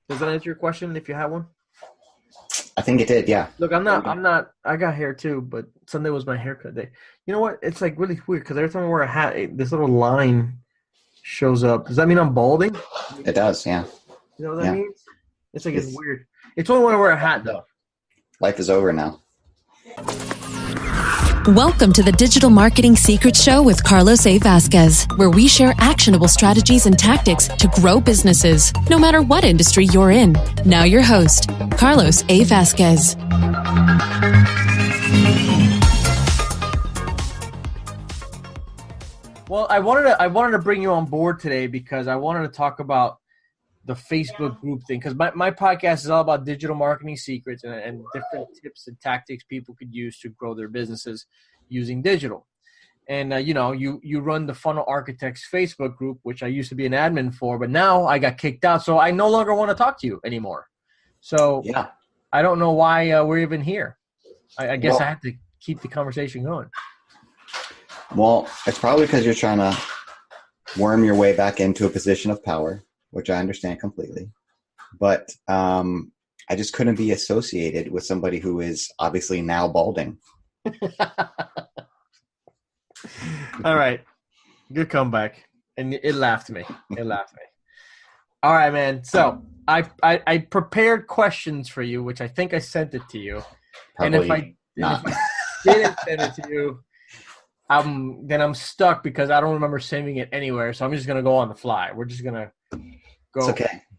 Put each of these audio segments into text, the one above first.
Does that answer your question if you have one? I think it did, yeah. Look, I got hair too, but Sunday was my haircut day. You know what? It's like really weird because every time I wear a hat, this little line shows up. Does that mean I'm balding? It does, yeah. You know what that Yeah. means? It's like it's weird. It's only when I wear a hat, though. Life is over now. Welcome to the Digital Marketing Secrets Show with Carlos A. Vasquez, where we share actionable strategies and tactics to grow businesses, no matter what industry you're in. Now your host, Carlos A. Vasquez. Well, I wanted to bring you on board today because I wanted to talk about the Facebook group thing, because my podcast is all about digital marketing secrets and different tips and tactics people could use to grow their businesses using digital. And, you run the Funnel Architects Facebook group, which I used to be an admin for, but now I got kicked out. So I no longer want to talk to you anymore. So yeah. I don't know why we're even here. I guess I have to keep the conversation going. Well, it's probably because you're trying to worm your way back into a position of power, which I understand completely. But I just couldn't be associated with somebody who is obviously now balding. All right. Good comeback. And it laughed me. All right, man. So I prepared questions for you, which I think I sent it to you. Probably and if I didn't send it to you, then I'm stuck because I don't remember saving it anywhere. So I'm just going to go on the fly. We're just going to go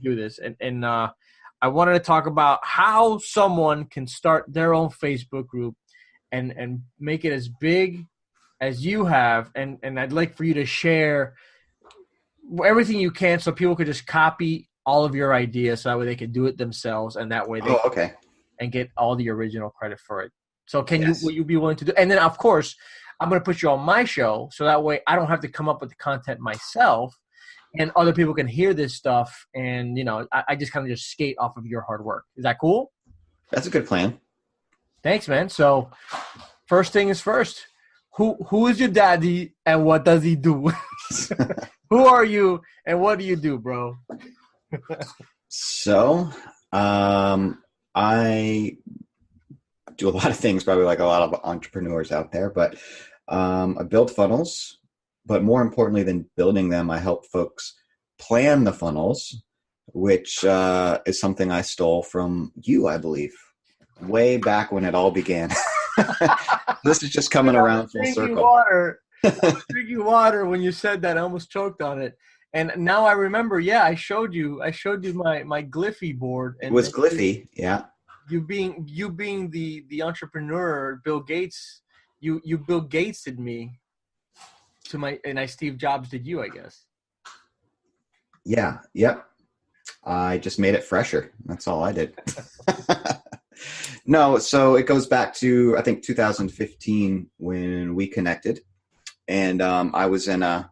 do this. And I wanted to talk about how someone can start their own Facebook group and make it as big as you have. And I'd like for you to share everything you can so people could just copy all of your ideas so that way they can do it themselves. And that way they and get all the original credit for it. So will you be willing to do? And then, of course, I'm going to put you on my show so that way I don't have to come up with the content myself. And other people can hear this stuff, and I just kind of just skate off of your hard work. Is that cool? That's a good plan. Thanks, man. So, first thing is first. Who is your daddy, and what does he do? Who are you, and what do you do, bro? So, I do a lot of things, probably like a lot of entrepreneurs out there. But I build funnels. But more importantly than building them, I help folks plan the funnels, which is something I stole from you, I believe, way back when it all began. This is just coming around full circle. Drinking water when you said that. I almost choked on it. And now I remember, I showed you my Gliffy board. And it was Gliffy, yeah. You being the entrepreneur, Bill Gates, you Bill Gatesed me. And I Steve Jobs did you, I guess. Yeah. Yep. I just made it fresher. That's all I did. No, so it goes back to, I think, 2015 when we connected. And I was in a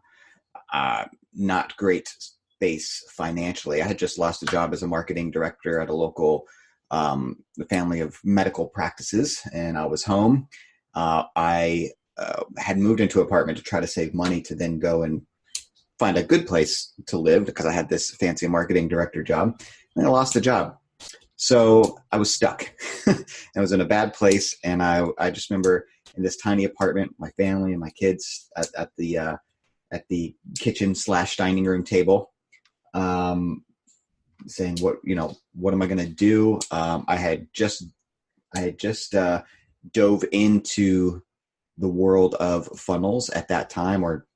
not great space financially. I had just lost a job as a marketing director at a local family of medical practices, and I was home. I had moved into an apartment to try to save money to then go and find a good place to live because I had this fancy marketing director job, and I lost the job. So I was stuck. I was in a bad place, and I just remember in this tiny apartment, my family and my kids at the kitchen / dining room table, saying, what am I going to do? I had just dove into the world of funnels at that time, or,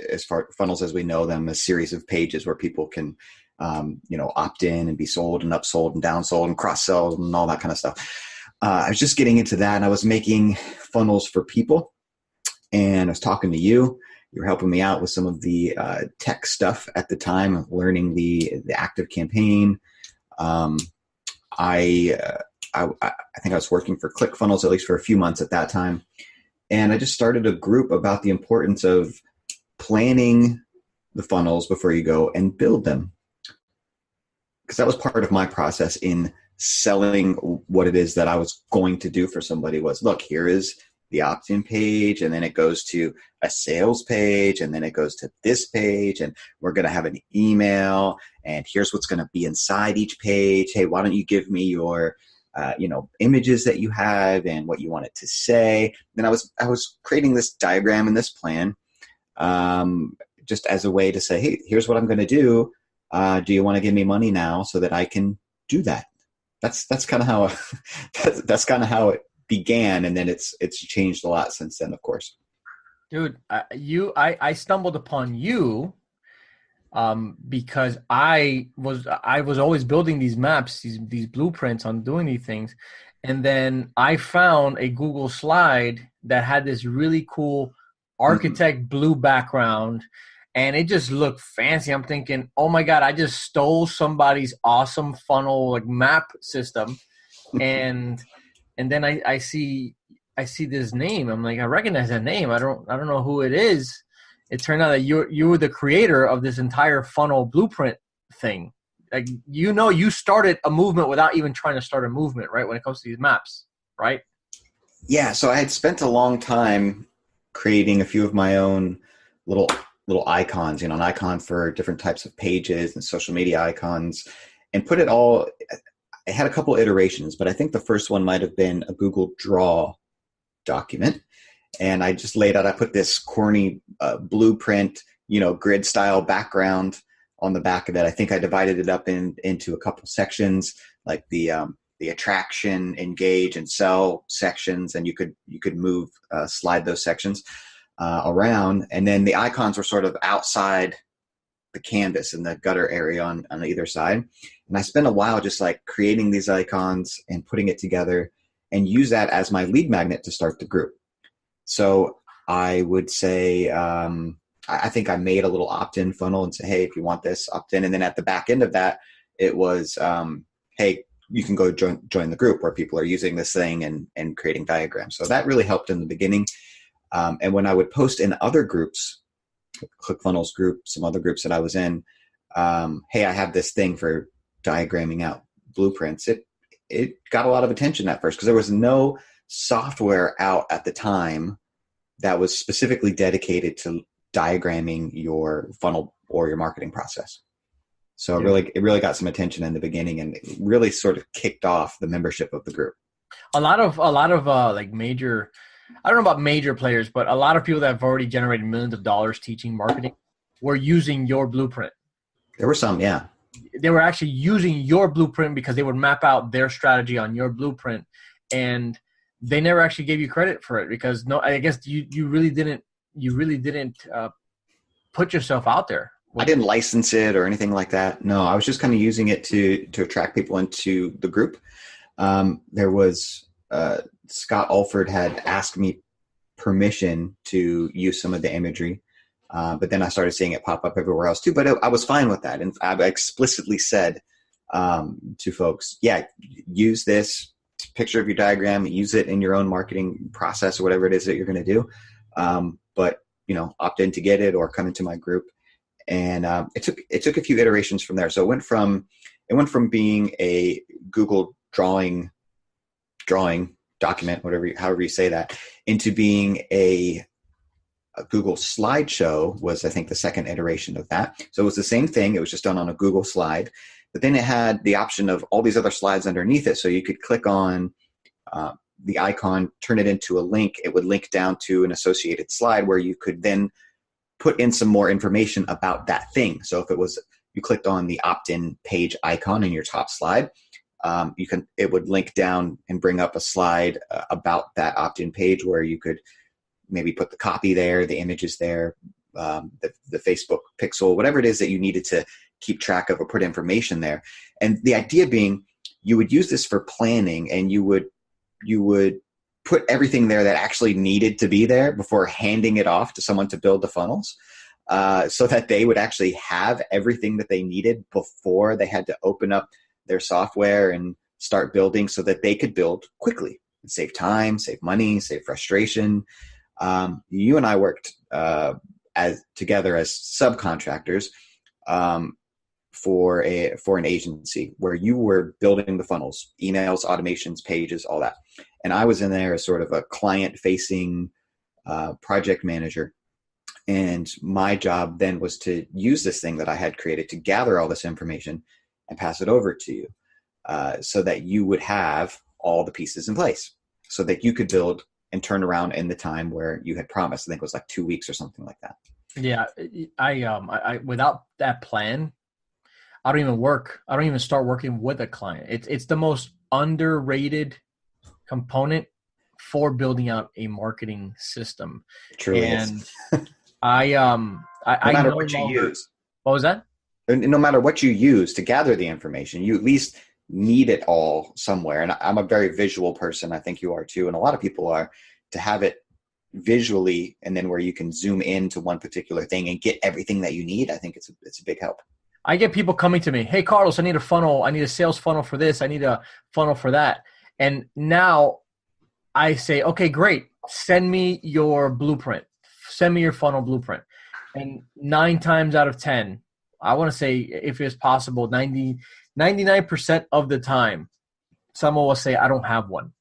as far funnels as we know them, a series of pages where people can, opt in and be sold and upsold and downsold and cross-sold and all that kind of stuff. I was just getting into that, and I was making funnels for people, and I was talking to you. You were helping me out with some of the tech stuff at the time, learning the active campaign. I think I was working for ClickFunnels, at least for a few months at that time. And I just started a group about the importance of planning the funnels before you go and build them. Because that was part of my process in selling what it is that I was going to do for somebody was, look, here is the opt-in page, and then it goes to a sales page, and then it goes to this page, and we're going to have an email, and here's what's going to be inside each page. Hey, why don't you give me your images that you have and what you want it to say. Then I was creating this diagram and this plan just as a way to say, hey, here's what I'm going to do. Do you want to give me money now so that I can do that? That's kind of how that's kind of how it began, and then it's changed a lot since then, of course. Dude, I stumbled upon you because I was always building these maps, these blueprints on doing these things, and then I found a Google slide that had this really cool architect blue background. And it just looked fancy. I'm thinking, oh my God, I just stole somebody's awesome funnel like map system. And then I see this name. I'm like, I recognize that name. I don't know who it is. It turned out that you were the creator of this entire funnel blueprint thing. Like, you started a movement without even trying to start a movement, right? When it comes to these maps, right? Yeah. So I had spent a long time creating a few of my own little icons, an icon for different types of pages and social media icons, and put it all. I had a couple iterations, but I think the first one might have been a Google Draw document. And I just laid out, I put this corny blueprint, grid style background on the back of it. I think I divided it up into a couple sections, like the attraction, engage, and sell sections. And you could move, slide those sections around, and then the icons were sort of outside the canvas in the gutter area on either side. And I spent a while just like creating these icons and putting it together, and use that as my lead magnet to start the group. So I would say, I think I made a little opt-in funnel and say, hey, if you want this, opt in. And then at the back end of that, it was, hey, you can go join the group where people are using this thing and creating diagrams. So that really helped in the beginning. And when I would post in other groups, ClickFunnels group, some other groups that I was in, hey, I have this thing for diagramming out blueprints. It got a lot of attention at first because there was no software out at the time that was specifically dedicated to diagramming your funnel or your marketing process. So it really got some attention in the beginning, and it really sort of kicked off the membership of the group. A lot of like major, I don't know about major players, but a lot of people that have already generated millions of dollars teaching marketing were using your blueprint. There were some, yeah. They were actually using your blueprint because they would map out their strategy on your blueprint, and they never actually gave you credit for it because I guess you really didn't put yourself out there. I didn't license it or anything like that. No, I was just kind of using it to attract people into the group. There was Scott Alford had asked me permission to use some of the imagery, but then I started seeing it pop up everywhere else too. But I was fine with that, and I explicitly said to folks, "Yeah, use this picture of your diagram, use it in your own marketing process or whatever it is that you're going to do, but opt in to get it or come into my group." And it took a few iterations from there. So it went from being a Google drawing document, however you say that, into being a Google slideshow was, I think, the second iteration of that. So it was the same thing. It was just done on a Google slide, but then it had the option of all these other slides underneath it. So you could click on the icon, turn it into a link. It would link down to an associated slide where you could then put in some more information about that thing. So if you clicked on the opt-in page icon in your top slide, it would link down and bring up a slide about that opt-in page where you could maybe put the copy there, the images there, the Facebook pixel, whatever it is that you needed to keep track of or put information there. And the idea being, you would use this for planning, and you would put everything there that actually needed to be there before handing it off to someone to build the funnels, so that they would actually have everything that they needed before they had to open up their software and start building, so that they could build quickly and save time, save money, save frustration. You and I worked together as subcontractors for an agency where you were building the funnels, emails, automations, pages, all that. And I was in there as sort of a client-facing project manager. And my job then was to use this thing that I had created to gather all this information and pass it over to you, so that you would have all the pieces in place, so that you could build and turn around in the time where you had promised. I think it was like 2 weeks or something like that. Yeah, I without that plan, I don't even start working with a client. It's the most underrated component for building out a marketing system. Truly and is. no matter what you use. What was that? No matter what you use to gather the information, you at least need it all somewhere. And I'm a very visual person. I think you are too. And a lot of people are, to have it visually, and then where you can zoom into one particular thing and get everything that you need. I think it's a big help. I get people coming to me, hey, Carlos, I need a funnel. I need a sales funnel for this. I need a funnel for that. And now I say, okay, great. Send me your blueprint. Send me your funnel blueprint. And 9 times out of 10, I want to say, if it's possible, 99% of the time, someone will say, I don't have one.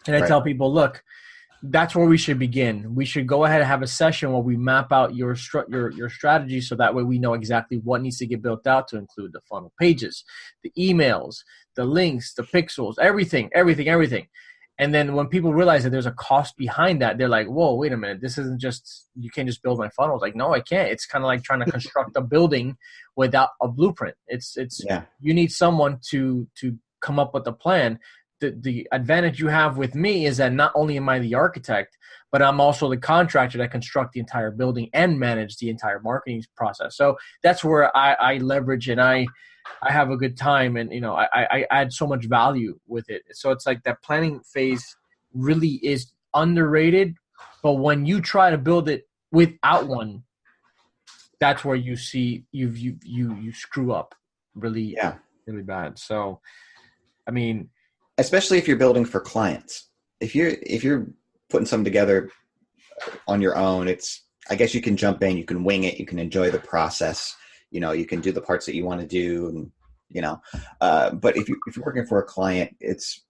And I tell people, look, that's where we should begin. We should go ahead and have a session where we map out your strategy, so that way we know exactly what needs to get built out to include the funnel pages, the emails, the links, the pixels, everything. And then when people realize that there's a cost behind that, they're like, whoa, wait a minute. This isn't just, you can't just build my funnel. It's like, no, I can't. It's kind of like trying to construct a building without a blueprint. You need someone to come up with a plan. The advantage you have with me is that not only am I the architect, but I'm also the contractor that construct the entire building and manage the entire marketing process. So that's where I leverage, and I have a good time, and I add so much value with it. So it's like that planning phase really is underrated, but when you try to build it without one, that's where you see you screw up really bad. So I mean, especially if you're building for clients. If you're putting something together on your own, I guess you can jump in, you can wing it, you can enjoy the process. You can do the parts that you want to do, and but if you're working for a client, it's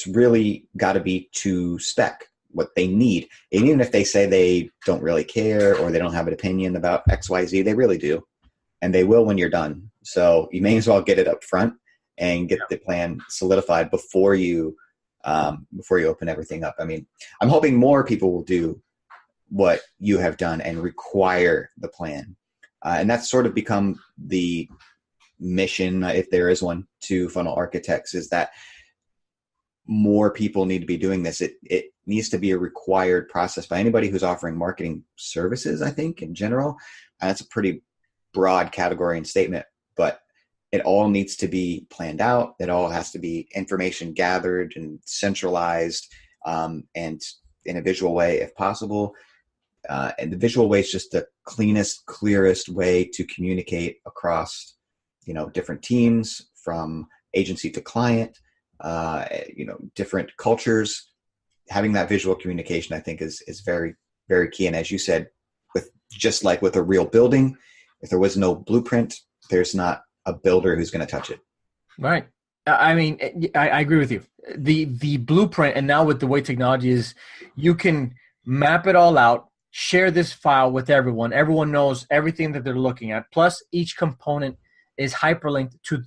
really got to be to spec what they need. And even if they say they don't really care or they don't have an opinion about XYZ, they really do, and they will when you're done. So you may as well get it up front and get the plan solidified before you open everything up. I mean, I'm hoping more people will do what you have done and require the plan. And that's sort of become the mission, if there is one, to funnel architects, is that more people need to be doing this. It needs to be a required process by anybody who's offering marketing services, I think, in general. And that's a pretty broad category and statement, but it all needs to be planned out. It all has to be information gathered and centralized, and in a visual way if possible. And the visual way is just the cleanest, clearest way to communicate across, different teams, from agency to client, different cultures. Having that visual communication, I think, is very, very key. And as you said, just like with a real building, if there was no blueprint, there's not a builder who's going to touch it. Right. I mean, I agree with you. The blueprint, and now with the way technology is, you can map it all out, share this file with everyone. Everyone knows everything that they're looking at. Plus, each component is hyperlinked to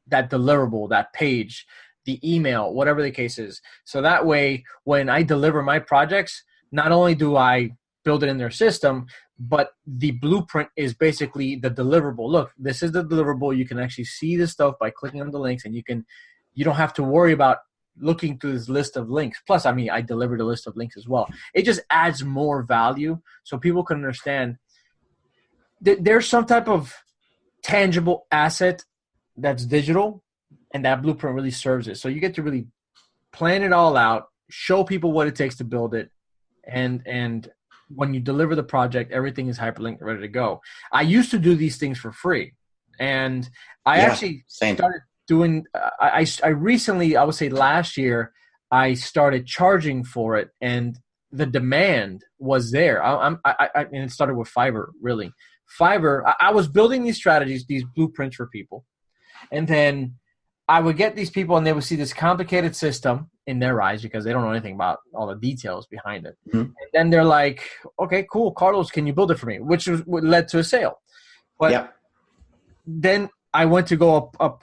that deliverable, that page, the email, whatever the case is. So that way, when I deliver my projects, not only do I build it in their system, but the blueprint is basically the deliverable. Look, this is the deliverable. You can actually see the stuff by clicking on the links, and you don't have to worry about looking through this list of links. Plus, I mean, I delivered a list of links as well. It just adds more value so people can understand that there's some type of tangible asset that's digital, and that blueprint really serves it. So you get to really plan it all out, show people what it takes to build it, and when you deliver the project, everything is hyperlinked, ready to go. I used to do these things for free, and I actually started doing. I recently, I would say last year, I started charging for it, and the demand was there. And it started with Fiverr, really. Fiverr. I was building these strategies, these blueprints for people, and then I would get these people, and they would see this complicated system. in their eyes because they don't know anything about all the details behind it. Mm-hmm. And then they're like, okay, cool, Carlos, can you build it for me? Which led to a sale. But then I went to go up